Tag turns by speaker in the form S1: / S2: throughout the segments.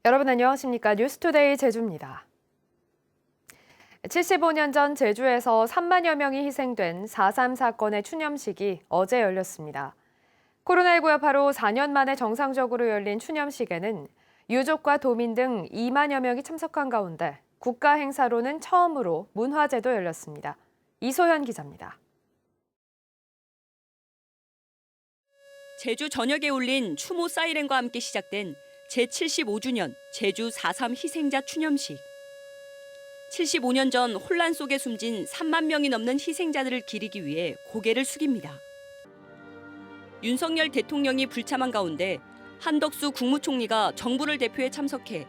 S1: 여러분 안녕하십니까? 뉴스투데이 제주입니다. 75년 전 제주에서 3만여 명이 희생된 4.3 사건의 추념식이 어제 열렸습니다. 코로나19 여파로 4년 만에 정상적으로 열린 추념식에는 유족과 도민 등 2만여 명이 참석한 가운데 국가 행사로는 처음으로 문화제도 열렸습니다. 이소현 기자입니다.
S2: 제주 전역에 울린 추모 사이렌과 함께 시작된 제75주년 제주 4.3 희생자 추념식. 75년 전 혼란 속에 숨진 3만 명이 넘는 희생자들을 기리기 위해 고개를 숙입니다. 윤석열 대통령이 불참한 가운데 한덕수 국무총리가 정부를 대표해 참석해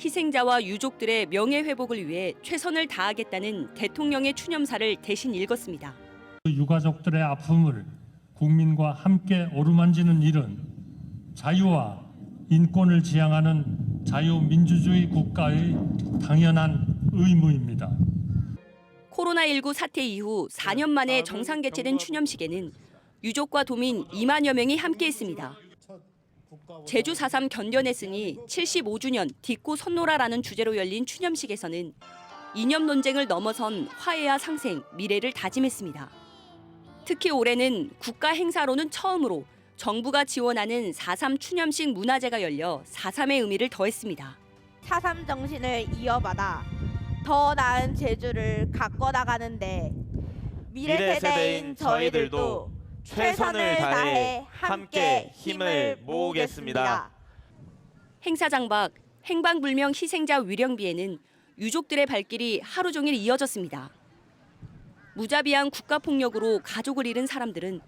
S2: 희생자와 유족들의 명예회복을 위해 최선을 다하겠다는 대통령의 추념사를 대신 읽었습니다.
S3: 유가족들의 아픔을 국민과 함께 어루만지는 일은 자유와 인권을 지향하는 자유민주주의 국가의 당연한 의무입니다.
S2: 코로나19 사태 이후 4년 만에 정상 개최된 추념식에는 유족과 도민 2만여 명이 함께했습니다. 제주 4.3 견뎌냈으니 75주년 딛고 선노라라는 주제로 열린 추념식에서는 이념 논쟁을 넘어선 화해와 상생, 미래를 다짐했습니다. 특히 올해는 국가 행사로는 처음으로 정부가 지원하는 4.3 추념식 문화제가 열려 4.3의 의미를 더했습니다.
S4: 4.3 정신을 이어받아 더 나은 제주를 갖고 나가는데 미래 세대인 저희들도 최선을 다해 함께 힘을 모으겠습니다.
S2: 행사장 밖 행방불명 희생자 위령비에는 유족들의 발길이 하루 종일 이어졌습니다. 무자비한 국가폭력으로 가족을 잃은 사람들은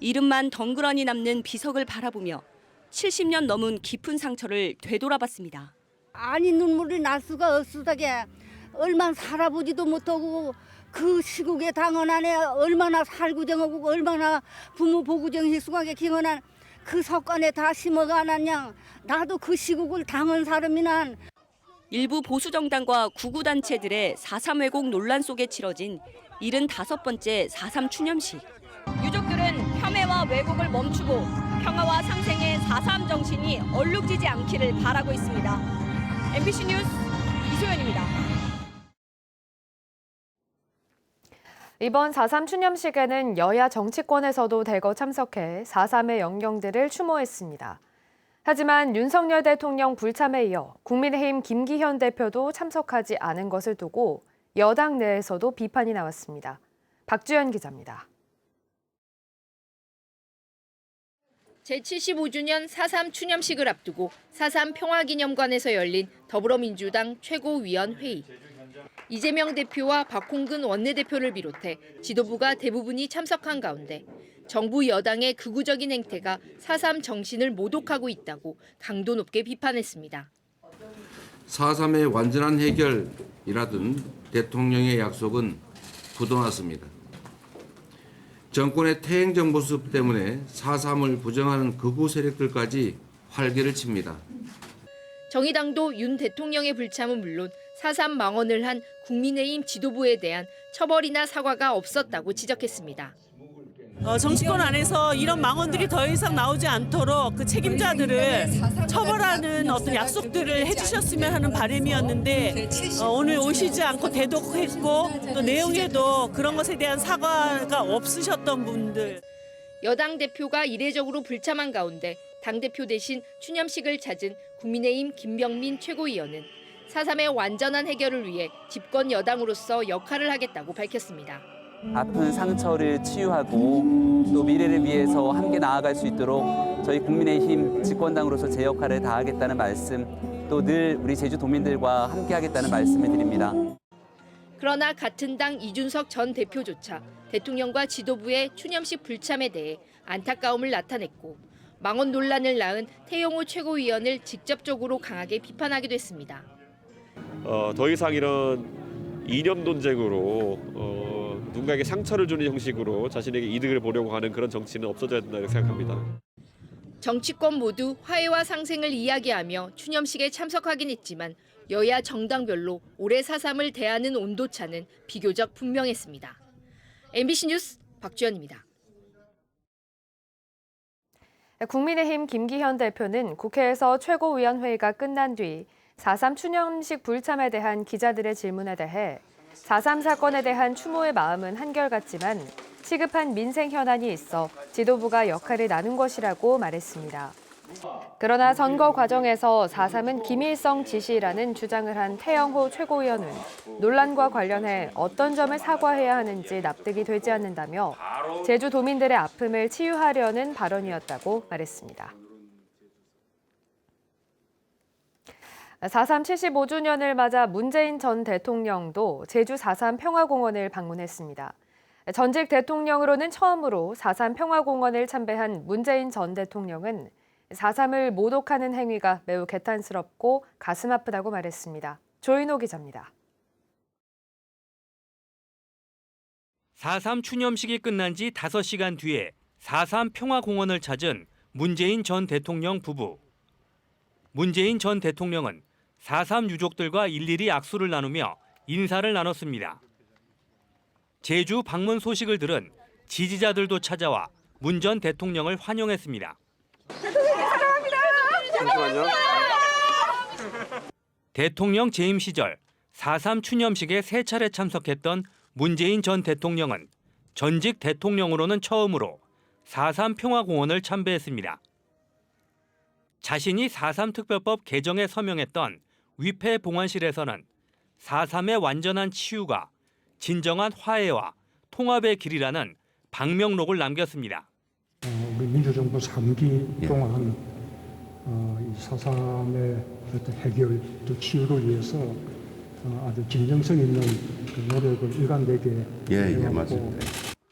S2: 이름만 덩그러니 남는 비석을 바라보며 70년 넘은 깊은 상처를 되돌아봤습니다.
S5: 아니 눈물이 날 수가 없으다게 얼마나 살아보지도 못하고 그 시국의 당원 안에 얼마나 살구정하고 얼마나 부모 보구정 희숙하게 기원한 그 석관에 다 심어가느냐. 나도 그 시국을 당한 사람이난.
S2: 일부 보수정당과 구구단체들의 4.3 왜곡 논란 속에 치러진 75번째 4.3 추념식. 유족들은 폄훼와 왜곡을 멈추고 평화와 상생의 4.3 정신이 얼룩지지 않기를 바라고 있습니다. MBC 뉴스 이소연입니다.
S1: 이번 4.3 추념식에는 여야 정치권에서도 대거 참석해 4.3의 영령들을 추모했습니다. 하지만 윤석열 대통령 불참에 이어 국민의힘 김기현 대표도 참석하지 않은 것을 두고 여당 내에서도 비판이 나왔습니다. 박주연 기자입니다.
S6: 제75주년 4.3 추념식을 앞두고 4.3 평화기념관에서 열린 더불어민주당 최고위원회의. 이재명 대표와 박홍근 원내대표를 비롯해 지도부가 대부분이 참석한 가운데 정부 여당의 극우적인 행태가 4.3 정신을 모독하고 있다고 강도 높게 비판했습니다.
S7: 4.3의 완전한 해결이라던 대통령의 약속은 부도났습니다. 정권의 퇴행적 모습 때문에 4.3을 부정하는 극우 세력들까지 활개를 칩니다.
S6: 정의당도 윤 대통령의 불참은 물론 4.3 망언을 한 국민의힘 지도부에 대한 처벌이나 사과가 없었다고 지적했습니다.
S8: 정치권 안에서 이런 망언들이 더 이상 나오지 않도록 그 책임자들을 처벌하는 어떤 약속들을 해주셨으면 하는 바람이었는데 오늘 오시지 않고 대독했고 또 내용에도 그런 것에 대한 사과가 없으셨던 분들.
S6: 여당 대표가 이례적으로 불참한 가운데 당대표 대신 추념식을 찾은 국민의힘 김병민 최고위원은 4.3의 완전한 해결을 위해 집권 여당으로서 역할을 하겠다고 밝혔습니다.
S9: 아픈 상처를 치유하고 또 미래를 위해서 함께 나아갈 수 있도록 저희 국민의힘 집권당으로서 제 역할을 다하겠다는 말씀, 또 늘 우리 제주도민들과 함께 하겠다는 말씀을 드립니다.
S6: 그러나 같은 당 이준석 전 대표조차 대통령과 지도부의 추념식 불참에 대해 안타까움을 나타냈고 망언 논란을 낳은 태영호 최고위원을 직접적으로 강하게 비판하기도 했습니다.
S10: 더 이상 이런 이념 논쟁으로 누군가에게 상처를 주는 형식으로 자신에게 이득을 보려고 하는 그런 정치는 없어져야 된다고 생각합니다.
S6: 정치권 모두 화해와 상생을 이야기하며 추념식에 참석하긴 했지만 여야 정당별로 올해 4.3을 대하는 온도차는 비교적 분명했습니다. MBC 뉴스 박주연입니다.
S1: 국민의힘 김기현 대표는 국회에서 최고위원회의가 끝난 뒤 4.3 추념식 불참에 대한 기자들의 질문에 대해 4.3 사건에 대한 추모의 마음은 한결같지만 시급한 민생 현안이 있어 지도부가 역할을 나눈 것이라고 말했습니다. 그러나 선거 과정에서 4.3은 김일성 지시라는 주장을 한 태영호 최고위원은 논란과 관련해 어떤 점을 사과해야 하는지 납득이 되지 않는다며 제주도민들의 아픔을 치유하려는 발언이었다고 말했습니다. 4.3 75주년을 맞아 문재인 전 대통령도 제주 4.3 평화공원을 방문했습니다. 전직 대통령으로는 처음으로 4.3 평화공원을 참배한 문재인 전 대통령은 4.3을 모독하는 행위가 매우 개탄스럽고 가슴 아프다고 말했습니다. 조인호 기자입니다.
S11: 4.3 추념식이 끝난 지 5시간 뒤에 4.3 평화공원을 찾은 문재인 전 대통령 부부. 문재인 전 대통령은 4.3 유족들과 일일이 악수를 나누며 인사를 나눴습니다. 제주 방문 소식을 들은 지지자들도 찾아와 문 전 대통령을 환영했습니다.
S10: 잠시만요.
S11: 대통령 재임 시절 4.3 추념식에 3차례 참석했던 문재인 전 대통령은 전직 대통령으로는 처음으로 4.3 평화공원을 참배했습니다. 자신이 4.3 특별법 개정에 서명했던 위패 봉안실에서는 4.3의 완전한 치유가 진정한 화해와 통합의 길이라는 방명록을 남겼습니다.
S12: 우리 민주정부 3기 동안 이 4.3의 어떤 해결 또 치유를 위해서 아주 진정성 있는 그 노력을 일관되게 해왔고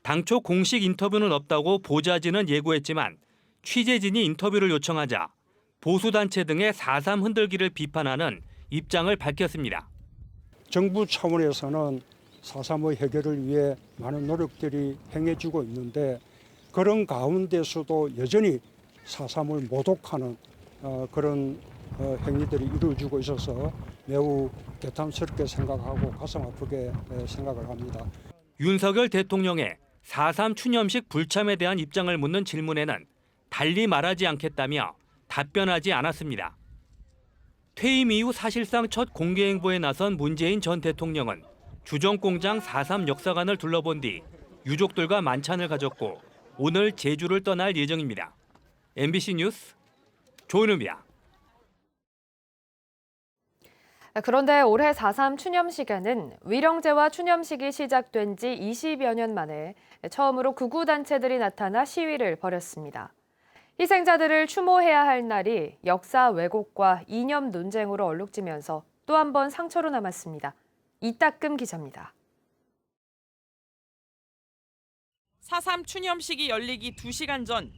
S11: 당초 공식 인터뷰는 없다고 보좌진은 예고했지만 취재진이 인터뷰를 요청하자 보수단체 등의 4.3 흔들기를 비판하는 입장을 밝혔습니다.
S12: 정부 차원에서는 4.3의 해결을 위해 많은 노력들이 행해지고 있는데 그런 가운데서도 여전히 4.3을 모독하는 그런 행위들이 이루어지고 있어서 매우 개탄스럽게 생각하고 가슴 아프게 생각을 합니다.
S11: 윤석열 대통령의 4.3 추념식 불참에 대한 입장을 묻는 질문에는 달리 말하지 않겠다며 답변하지 않았습니다. 퇴임 이후 사실상 첫 공개 행보에 나선 문재인 전 대통령은 주정공장 4.3 역사관을 둘러본 뒤 유족들과 만찬을 가졌고 오늘 제주를 떠날 예정입니다. MBC 뉴스 조은우입니다.
S1: 그런데 올해 4.3 추념식에는 위령제와 추념식이 시작된 지 20여 년 만에 처음으로 극우단체들이 나타나 시위를 벌였습니다. 희생자들을 추모해야 할 날이 역사 왜곡과 이념 논쟁으로 얼룩지면서 또 한 번 상처로 남았습니다. 이따금 기자입니다.
S13: 4.3 추념식이 열리기 2시간 전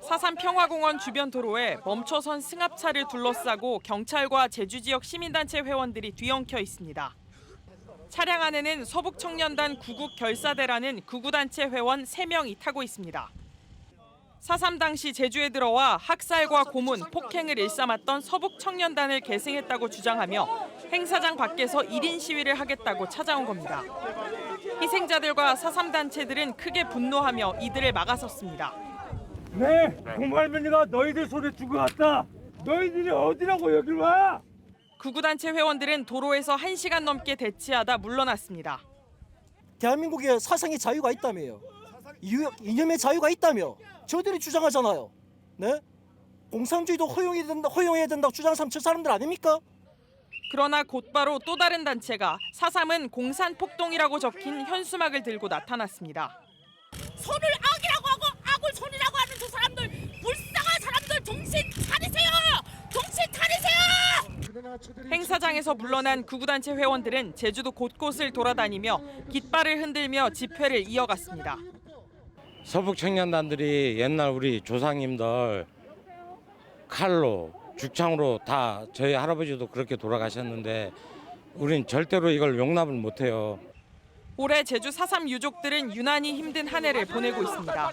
S13: 4.3 평화공원 주변 도로에 멈춰선 승합차를 둘러싸고 경찰과 제주 지역 시민단체 회원들이 뒤엉켜 있습니다. 차량 안에는 서북청년단 구국결사대라는 극우단체 회원 3명이 타고 있습니다. 4.3 당시 제주에 들어와 학살과 고문, 폭행을 일삼았던 서북청년단을 계승했다고 주장하며 행사장 밖에서 1인 시위를 하겠다고 찾아온 겁니다. 희생자들과 4.3 단체들은 크게 분노하며 이들을 막아섰습니다.
S14: 네, 공할머니가 너희들 손에 죽어갔다. 너희들이 어디라고 여길 와?
S13: 극우단체 회원들은 도로에서 1시간 넘게 대치하다 물러났습니다.
S15: 대한민국에 사상의 자유가 있다며요. 이념의 자유가 있다며 저들이 주장하잖아요. 네? 공산주의도 허용해야 된다고 주장하는 저 사람들 아닙니까?
S13: 그러나 곧바로 또 다른 단체가 4.3은 공산폭동이라고 적힌 현수막을 들고 나타났습니다.
S16: 손을 악이라고 하고 악을 손이라고 하는 저 사람들, 불쌍한 사람들 정신 차리세요! 정신 차리세요!
S13: 행사장에서 물러난 극우단체 회원들은 제주도 곳곳을 돌아다니며 깃발을 흔들며 집회를 이어갔습니다.
S17: 서북청년단들이 옛날 우리 조상님들 칼로 죽창으로 다 저희 할아버지도 그렇게 돌아가셨는데 우린 절대로 이걸 용납을 못해요.
S13: 올해 제주 4.3 유족들은 유난히 힘든 한 해를 보내고 있습니다.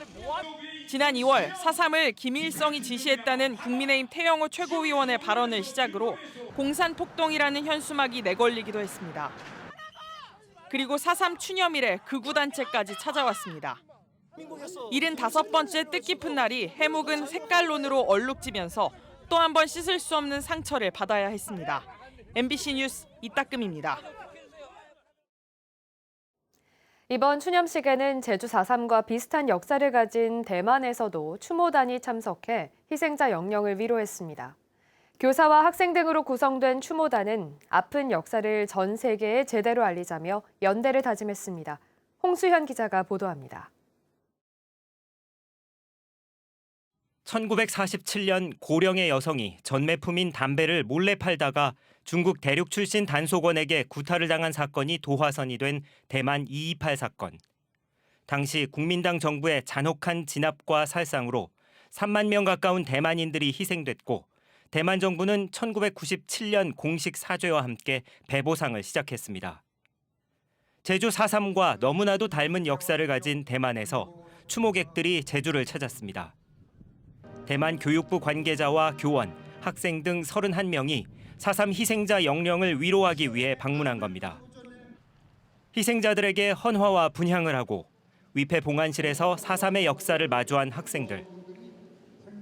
S13: 지난 2월 4.3을 김일성이 지시했다는 국민의힘 태영호 최고위원의 발언을 시작으로 공산폭동이라는 현수막이 내걸리기도 했습니다. 그리고 4.3 추념일에 극우단체까지 찾아왔습니다. 75번째 뜻깊은 날이 해묵은 색깔론으로 얼룩지면서 또 한 번 씻을 수 없는 상처를 받아야 했습니다. MBC 뉴스 이따금입니다.
S1: 이번 추념식에는 제주 4.3과 비슷한 역사를 가진 대만에서도 추모단이 참석해 희생자 영령을 위로했습니다. 교사와 학생 등으로 구성된 추모단은 아픈 역사를 전 세계에 제대로 알리자며 연대를 다짐했습니다. 홍수현 기자가 보도합니다.
S18: 1947년 고령의 여성이 전매품인 담배를 몰래 팔다가 중국 대륙 출신 단속원에게 구타를 당한 사건이 도화선이 된 대만 228 사건. 당시 국민당 정부의 잔혹한 진압과 살상으로 3만 명 가까운 대만인들이 희생됐고 대만 정부는 1997년 공식 사죄와 함께 배보상을 시작했습니다. 제주 4.3과 너무나도 닮은 역사를 가진 대만에서 추모객들이 제주를 찾았습니다. 대만 교육부 관계자와 교원, 학생 등 31명이 4.3 희생자 영령을 위로하기 위해 방문한 겁니다. 희생자들에게 헌화와 분향을 하고 위패 봉안실에서 4.3의 역사를 마주한 학생들.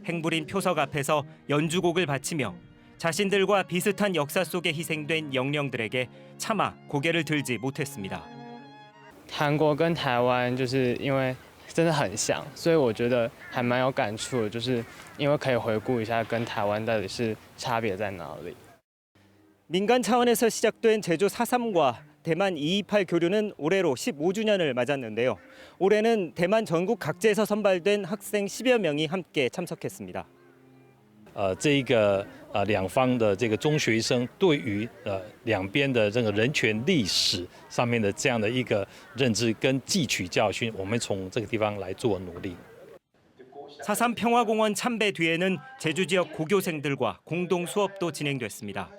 S18: 행불인 표석 앞에서 연주곡을 바치며 자신들과 비슷한 역사 속에 희생된 영령들에게 차마 고개를 들지 못했습니다.
S19: 韩国跟台湾就是因为真的很像，所以我觉得还蛮有感触的，就是因为可以回顾一下跟台湾到底是差别在哪里。
S18: 민간 차원에서 시작된 제주 4.3과 대만 228 교류는 올해로 15주년을 맞았는데요. 올해는 대만 전국 각지에서 선발된 학생 10여 명이 함께 참석했습니다.
S20: 这一个两方的这个中学生对于两边的这个人权历史上面的这样的一个认知跟汲取教训，我们从这个地方来做努力。
S18: 4.3 평화공원 참배 뒤에는 제주 지역 고교생들과 공동 수업도 진행됐습니다.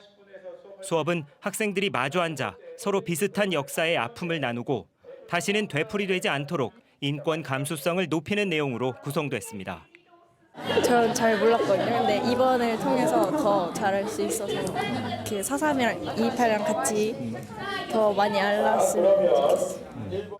S18: 수업은 학생들이 마주 앉아 서로 비슷한 역사의 아픔을 나누고 다시는 되풀이되지 않도록 인권 감수성을 높이는 내용으로 구성됐습니다.
S21: 전 잘 몰랐거든요. 근데 이번을 통해서 더 잘할 수 있어서 그 4.3이랑 228이랑 같이 더 많이 알았으면 좋겠어요.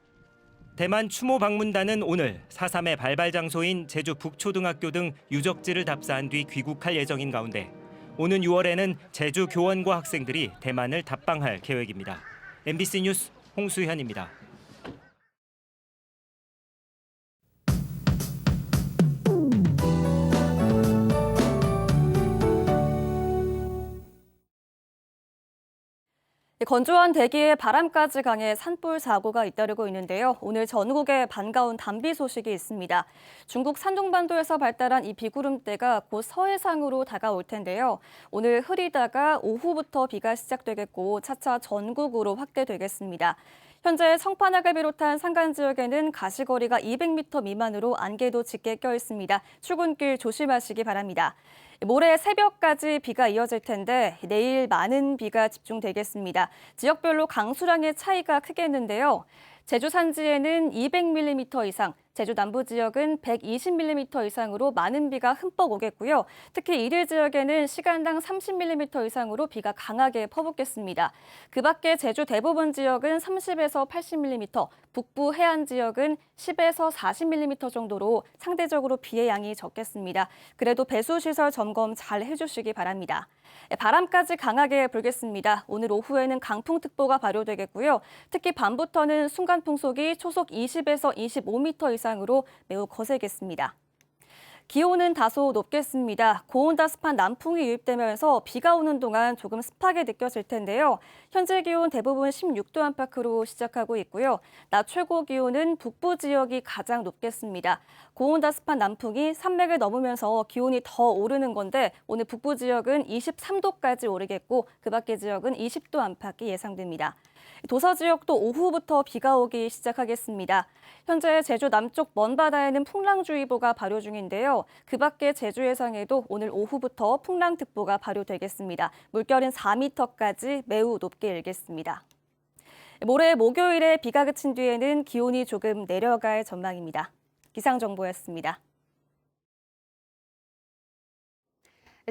S18: 대만 추모 방문단은 오늘 4.3의 발발 장소인 제주 북초등학교 등 유적지를 답사한 뒤 귀국할 예정인 가운데 오는 6월에는 제주 교원과 학생들이 대만을 답방할 계획입니다. MBC 뉴스 홍수현입니다.
S22: 건조한 대기에 바람까지 강해 산불 사고가 잇따르고 있는데요. 오늘 전국에 반가운 단비 소식이 있습니다. 중국 산둥반도에서 발달한 이 비구름대가 곧 서해상으로 다가올 텐데요. 오늘 흐리다가 오후부터 비가 시작되겠고 차차 전국으로 확대되겠습니다. 현재 청파낙을 비롯한 산간 지역에는 가시거리가 200m 미만으로 안개도 짙게 껴 있습니다. 출근길 조심하시기 바랍니다. 모레 새벽까지 비가 이어질 텐데 내일 많은 비가 집중되겠습니다. 지역별로 강수량의 차이가 크겠는데요. 제주 산지에는 200mm 이상, 제주 남부 지역은 120mm 이상으로 많은 비가 흠뻑 오겠고요. 특히 이리 지역에는 시간당 30mm 이상으로 비가 강하게 퍼붓겠습니다. 그 밖에 제주 대부분 지역은 30에서 80mm, 북부 해안 지역은 10에서 40mm 정도로 상대적으로 비의 양이 적겠습니다. 그래도 배수시설 점검 잘 해주시기 바랍니다. 바람까지 강하게 불겠습니다. 오늘 오후에는 강풍특보가 발효되겠고요. 특히 밤부터는 순간풍속이 초속 20에서 25m 이상으로 매우 거세겠습니다. 기온은 다소 높겠습니다. 고온다습한 남풍이 유입되면서 비가 오는 동안 조금 습하게 느껴질 텐데요. 현재 기온 대부분 16도 안팎으로 시작하고 있고요. 낮 최고 기온은 북부 지역이 가장 높겠습니다. 고온다습한 남풍이 산맥을 넘으면서 기온이 더 오르는 건데 오늘 북부 지역은 23도까지 오르겠고 그 밖의 지역은 20도 안팎이 예상됩니다. 도서 지역도 오후부터 비가 오기 시작하겠습니다. 현재 제주 남쪽 먼바다에는 풍랑주의보가 발효 중인데요. 그 밖에 제주 해상에도 오늘 오후부터 풍랑특보가 발효되겠습니다. 물결은 4m까지 매우 높게 일겠습니다. 모레 목요일에 비가 그친 뒤에는 기온이 조금 내려갈 전망입니다. 기상정보였습니다.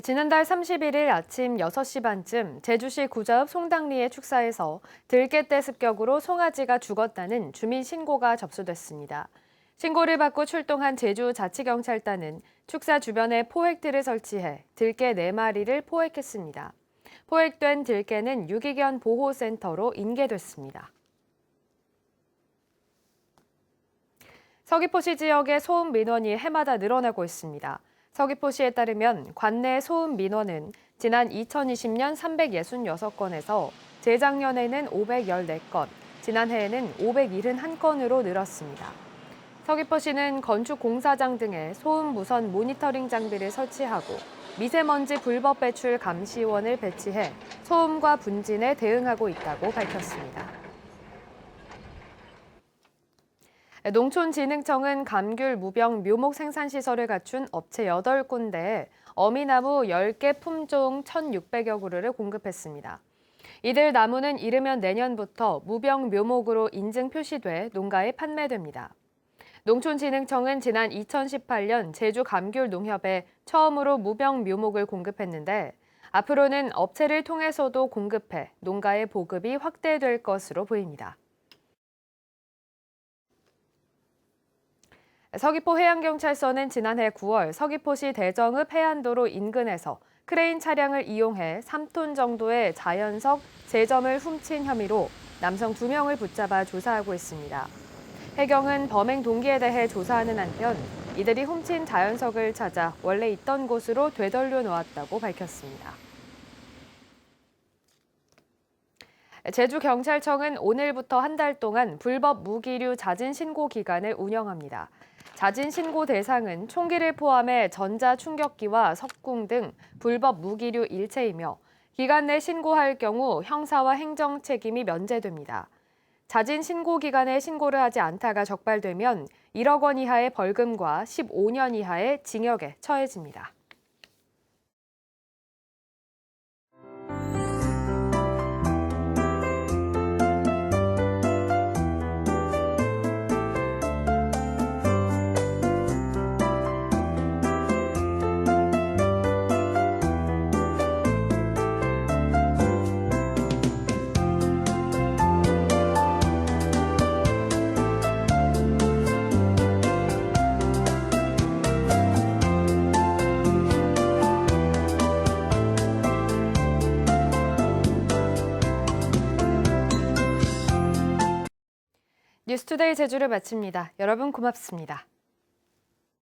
S1: 지난달 31일 아침 6시 반쯤 제주시 구자읍 송당리의 축사에서 들깨떼 습격으로 송아지가 죽었다는 주민 신고가 접수됐습니다. 신고를 받고 출동한 제주자치경찰단은 축사 주변에 포획틀을 설치해 들깨 4마리를 포획했습니다. 포획된 들개는 유기견 보호센터로 인계됐습니다. 서귀포시 지역의 소음 민원이 해마다 늘어나고 있습니다. 서귀포시에 따르면 관내 소음 민원은 지난 2020년 366건에서 재작년에는 514건, 지난해에는 571건으로 늘었습니다. 서귀포시는 건축 공사장 등에 소음 무선 모니터링 장비를 설치하고 미세먼지 불법 배출 감시원을 배치해 소음과 분진에 대응하고 있다고 밝혔습니다. 농촌진흥청은 감귤 무병 묘목 생산시설을 갖춘 업체 8군데에 어미나무 10개 품종 1,600여 그루를 공급했습니다. 이들 나무는 이르면 내년부터 무병 묘목으로 인증 표시돼 농가에 판매됩니다. 농촌진흥청은 지난 2018년 제주 감귤 농협에 처음으로 무병 묘목을 공급했는데 앞으로는 업체를 통해서도 공급해 농가의 보급이 확대될 것으로 보입니다. 서귀포 해양경찰서는 지난해 9월 서귀포시 대정읍 해안도로 인근에서 크레인 차량을 이용해 3톤 정도의 자연석 제점을 훔친 혐의로 남성 2명을 붙잡아 조사하고 있습니다. 해경은 범행 동기에 대해 조사하는 한편 이들이 훔친 자연석을 찾아 원래 있던 곳으로 되돌려 놓았다고 밝혔습니다. 제주경찰청은 오늘부터 한 달 동안 불법 무기류 자진 신고 기간을 운영합니다. 자진 신고 대상은 총기를 포함해 전자충격기와 석궁 등 불법 무기류 일체이며 기간 내 신고할 경우 형사와 행정 책임이 면제됩니다. 자진 신고 기간에 신고를 하지 않다가 적발되면 1억 원 이하의 벌금과 15년 이하의 징역에 처해집니다. 뉴스투데이 제주를 마칩니다. 여러분 고맙습니다.